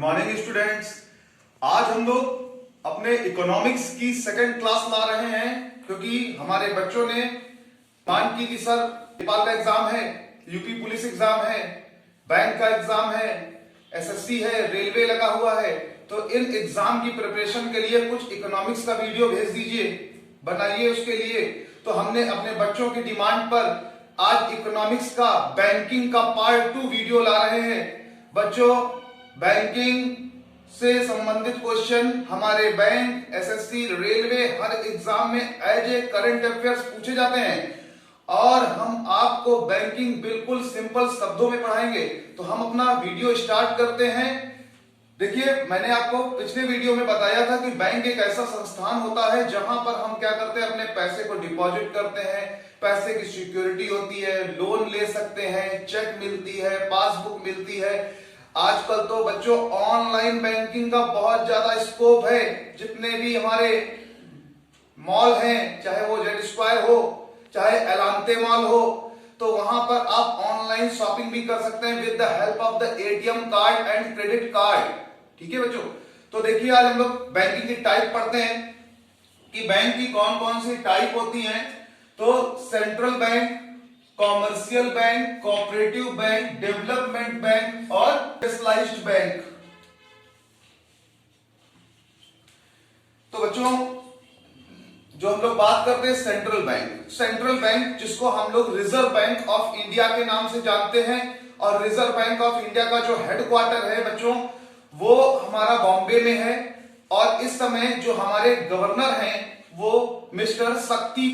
Morning students. आज हम लोग अपने इकोनॉमिक्स की सेकंड क्लास ला रहे हैं क्योंकि हमारे बच्चों ने प्लान की कि सर नेपाल का एग्जाम है, यूपी पुलिस एग्जाम है, बैंक का एग्जाम है, एसएससी है, रेलवे लगा हुआ है, तो इन एग्जाम की प्रिपरेशन के लिए कुछ इकोनॉमिक्स का वीडियो भेज दीजिए, बनाइए उसके लिए। तो हमने अपने बच्चों की डिमांड पर आज इकोनॉमिक्स का बैंकिंग का पार्ट 2 वीडियो ला रहे हैं। बच्चों, बैंकिंग से संबंधित क्वेश्चन हमारे बैंक, एसएससी, रेलवे हर एग्जाम में एज ए करंट अफेयर्स पूछे जाते हैं और हम आपको बैंकिंग बिल्कुल सिंपल शब्दों में पढ़ाएंगे। तो हम अपना वीडियो स्टार्ट करते हैं। देखिए, मैंने आपको पिछले वीडियो में बताया था कि बैंक एक ऐसा संस्थान होता है जहां पर हम क्या करते हैं, अपने पैसे को डिपॉजिट करते हैं, पैसे की सिक्योरिटी होती है, लोन ले सकते हैं, चेक मिलती है, पासबुक मिलती है। आजकल तो बच्चों ऑनलाइन बैंकिंग का बहुत ज्यादा स्कोप है। जितने भी हमारे मॉल हैं, चाहे वो जेड स्क्वायर हो, चाहे एलांते मॉल हो, तो वहां पर आप ऑनलाइन शॉपिंग भी कर सकते हैं with the help of the ATM card and credit card. ठीक है बच्चों, तो देखिए आज हम लोग बैंकिंग की टाइप पढ़ते हैं कि बैंक की कौन कौन सी टाइप होती हैं। तो central bank, commercial bank, cooperative bank, development bank और स्पेशलाइज्ड बैंक। तो बच्चों, जो हम लोग बात करते हैं सेंट्रल बैंक जिसको हम लोग रिजर्व बैंक ऑफ इंडिया के नाम से जानते हैं, और रिजर्व बैंक ऑफ इंडिया का जो हेडक्वार्टर है बच्चों वो हमारा बॉम्बे में है। और इस समय जो हमारे गवर्नर हैं वो mister Shakti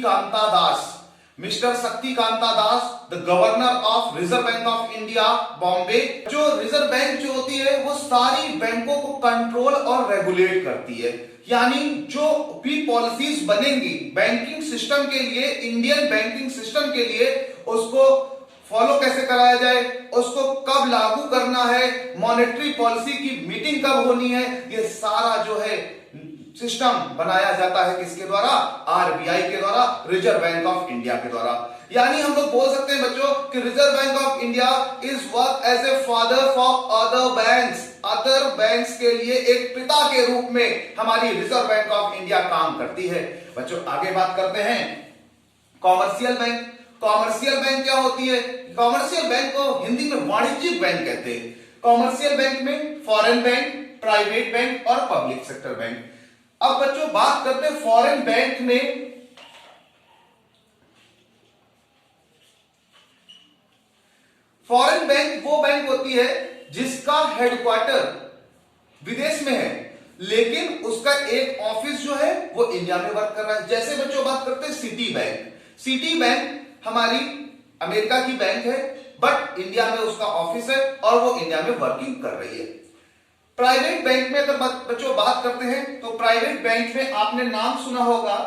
Kanta Das, the governor of Reserve Bank of India Bombay. जो रिजर्व बैंक जो होती है वो सारी बैंकों को कंट्रोल और रेगुलेट करती है, यानी जो भी पॉलिसीज बनेंगी बैंकिंग सिस्टम के लिए, इंडियन बैंकिंग सिस्टम के लिए, उसको फॉलो कैसे कराया जाए, उसको कब लागू करना है, मॉनेटरी पॉलिसी की मीटिंग कब होनी है, ये सारा जो है सिस्टम बनाया जाता है किसके द्वारा? आरबीआई के द्वारा, रिजर्व बैंक ऑफ इंडिया के द्वारा। यानी हम लोग बोल सकते हैं बच्चों कि Reserve Bank of India is work as a father for other banks के लिए एक पिता के रूप में हमारी रिजर्व बैंक ऑफ इंडिया काम करती है। बच्चों आगे बात करते हैं कॉमर्शियल बैंक। कॉमर्शियल बैंक क्या होती है? कॉमर्शियल बैंक को हिंदी में वाणिज्यिक बैंक कहते हैं। कॉमर्शियल बैंक में फॉरेन बैंक, प्राइवेट बैंक और पब्लिक सेक्टर बैंक। अब बच्चों बात करते हैं फॉरेन बैंक में। फॉरेन बैंक वो बैंक होती है जिसका हेडक्वार्टर विदेश में है, लेकिन उसका एक ऑफिस जो है वो इंडिया में वर्क कर रहा है। जैसे बच्चों बात करते हैं सिटी बैंक हमारी अमेरिका की बैंक है, बट इंडिया में उसका ऑफिस है और वो इंडिया में वर्किंग कर रही है। प्राइवेट बैंक में अगर बच्चों बात करते हैं तो प्राइवेट बैंक में आपने नाम सुना होगा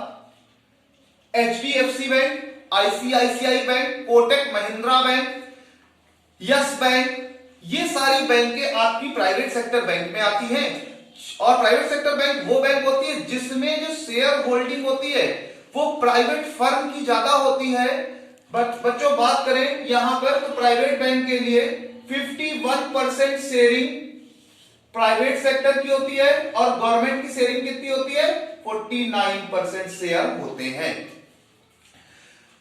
HDFC bank, ICICI bank, Kotak Mahindra bank, yes bank. ये सारी बैंकें आपकी प्राइवेट सेक्टर बैंक में आती हैं। और प्राइवेट सेक्टर बैंक वो बैंक होती है जिसमें जो शेयर होल्डिंग होती है वो प्राइवेट फर्म की ज्यादा होती है। बच्चों बात करें यहां पर तो प्राइवेट बैंक के लिए 51% शेयरिंग प्राइवेट सेक्टर की होती है और गवर्नमेंट की शेयरिंग कितनी होती है? 49% शेयर होते हैं।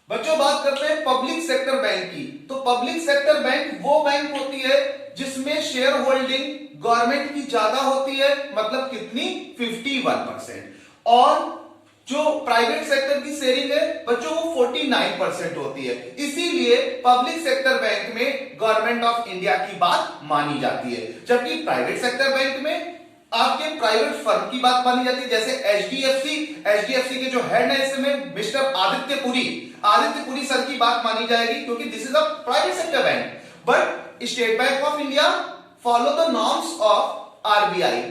बच्चों बात करते हैं पब्लिक सेक्टर बैंक की। तो पब्लिक सेक्टर बैंक वो बैंक होती है जिसमें शेयर होल्डिंग गवर्नमेंट की ज्यादा होती है, मतलब कितनी? 51%। और जो प्राइवेट सेक्टर की शेयरिंग है बच्चों वो 49% होती है। इसीलिए पब्लिक सेक्टर बैंक में गवर्नमेंट ऑफ इंडिया की बात मानी जाती है, जबकि प्राइवेट सेक्टर बैंक में आपके प्राइवेट फर्म की बात मानी जाती है। जैसे एचडीएफसी के जो हेड है इसमें मिस्टर आदित्य पुरी सर की बात मानी जाएगी क्योंकि this is a private sector bank. But state Bank of India follow the norms of RBI.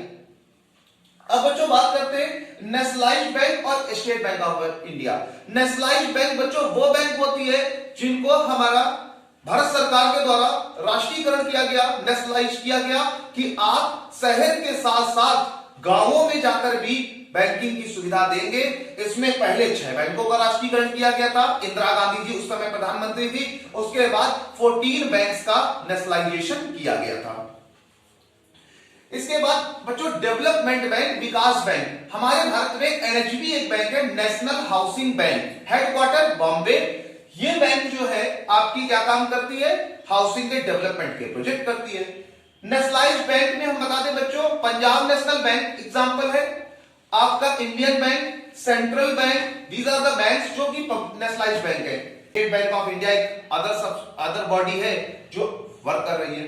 अब बच्चों बात करते हैं नेशनलाइज्ड बैंक और state Bank of India. Nationalised bank बच्चों वो बैंक होती है जिनको हमारा भारत सरकार के द्वारा राष्ट्रीयकरण किया गया, नेशनलाइज किया गया कि आप शहर के साथ साथ गांवों में जाकर भी बैंकिंग की सुविधा देंगे। इसमें पहले 6 बैंकों का राष्ट्रीयकरण किया गया था, इंदिरा गांधी जी उस समय प्रधानमंत्री थी। उसके बाद 14 बैंक्स का नेशनलाइजेशन किया गया था। इसके बाद बच्चों डेवलपमेंट बैंक, विकास बैंक। हमारे भारत में एनएचबी एक बैंक है, national housing bank, headquarter Bombay. ये बैंक जो है आपकी क्या काम करती है, हाउसिंग के डेवलपमेंट के प्रोजेक्ट करती है। नेशनलाइज्ड बैंक में हम बता दें बच्चों, पंजाब नेशनल बैंक एग्जांपल है, आपका Indian bank, central bank, these are the banks जो कि नेशनलाइज्ड बैंक है। स्टेट बैंक ऑफ इंडिया एक अदर बॉडी है जो वर्क कर रही है।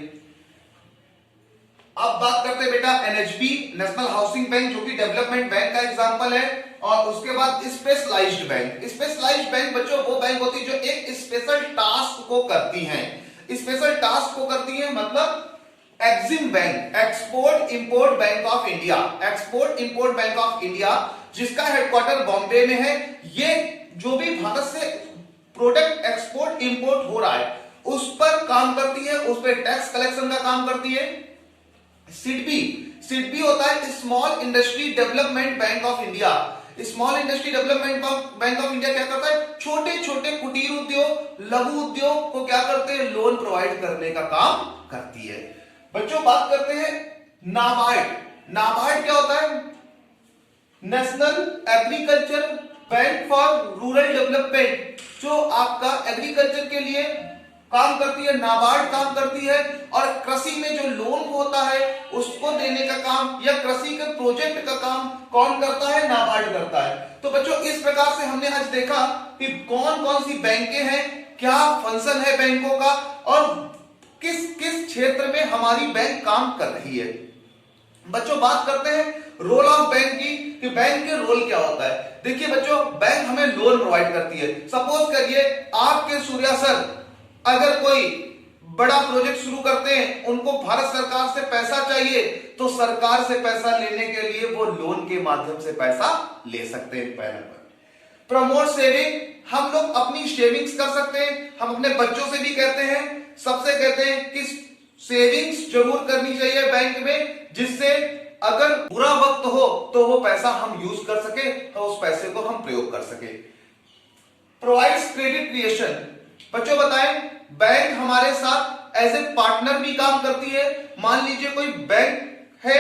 अब बात करते हैं बेटा एनएचबी, नेशनल हाउसिंग बैंक, जो कि डेवलपमेंट बैंक का एग्जांपल है। और उसके बाद स्पेशलाइज्ड बैंक। स्पेशलाइज्ड बैंक बच्चों वो बैंक होती है जो एक स्पेशल टास्क को करती हैं। स्पेशल टास्क को करती है मतलब Exim bank, export import bank of India, export import bank of India, जिसका हेडक्वार्टर बॉम्बे में है। ये जो भी भारत से प्रोडक्ट एक्सपोर्ट इंपोर्ट हो रहा है उस पर काम करती है, उस पर टैक्स कलेक्शन का काम करती है। सिडबी, सिडबी होता है small industry development bank of India. Small industry development bank of India क्या करता है, छोटे छोटे कुटीर उद्योग, लघु उद्योग को क्या करते हैं, लोन प्रोवाइड करने का काम करती है। बच्चों बात करते हैं नाबार्ड। नाबार्ड क्या होता है, national agriculture bank for rural development, जो आपका एग्रीकल्चर के लिए काम करती है, नाबार्ड काम करती है। और कृषि में जो लोन होता है उसको देने का काम या कृषि के प्रोजेक्ट का काम कौन करता है, नाबार्ड करता है। तो बच्चों इस प्रकार से हमने आज देखा कि कौन कौन सी बैंकें हैं, क्या फंक्शन है बैंकों का, और किस किस क्षेत्र में हमारी बैंक काम कर रही है। बच्चों बात करते हैं रोल ऑफ बैंक की, कि बैंक के रोल क्या होता है। देखिए बच्चों, बैंक हमें लोन प्रोवाइड करती है। सपोज करिए आपके सूर्या सर अगर कोई बड़ा प्रोजेक्ट शुरू करते हैं, उनको भारत सरकार से पैसा चाहिए, तो सरकार से पैसा लेने के लिए वो लोन के माध्यम से पैसा ले सकते हैं। पहले पर प्रमोट सेविंग, हम लोग अपनी सेविंग्स कर सकते हैं। हम अपने बच्चों से भी कहते हैं, सबसे कहते हैं कि सेविंग्स जरूर करनी चाहिए बैंक में, जिससे अगर बुरा वक्त हो तो वो पैसा हम यूज कर सके, तो उस पैसे को हम प्रयोग कर सके। प्रोवाइड्स क्रेडिट क्रिएशन, बच्चों बताएं बैंक हमारे साथ एज ए पार्टनर भी काम करती है। मान लीजिए कोई बैंक है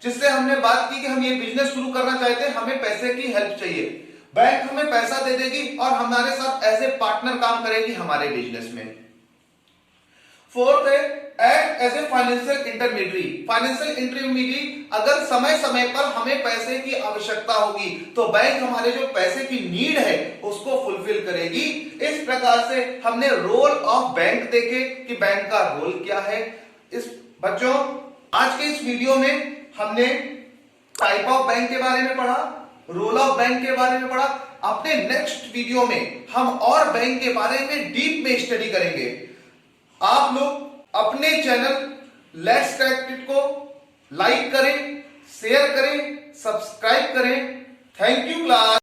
जिससे हमने बात की कि हम ये बिजनेस शुरू करना चाहते हैं, हमें पैसे की हेल्प चाहिए, बैंक हमें पैसा दे देगी और हमारे साथ एज ए पार्टनर काम करेगी हमारे बिजनेस में। फोर्थ है act as a financial intermediary. Financial intermediary, अगर समय समय पर हमें पैसे की आवश्यकता होगी तो बैंक हमारे जो पैसे की नीड है उसको फुलफिल करेगी। इस प्रकार से हमने रोल ऑफ बैंक देखे कि बैंक का रोल क्या है। इस बच्चों आज के इस वीडियो में हमने टाइप ऑफ बैंक के बारे में पढ़ा, रोल ऑफ बैंक के बारे में पढ़ा। अपने नेक्स्ट वीडियो में हम और बैंक के बारे में डीप में स्टडी करेंगे। आप लोग अपने चैनल लेट्स क्रैक इट को लाइक करें, शेयर करें, सब्सक्राइब करें। Thank you class.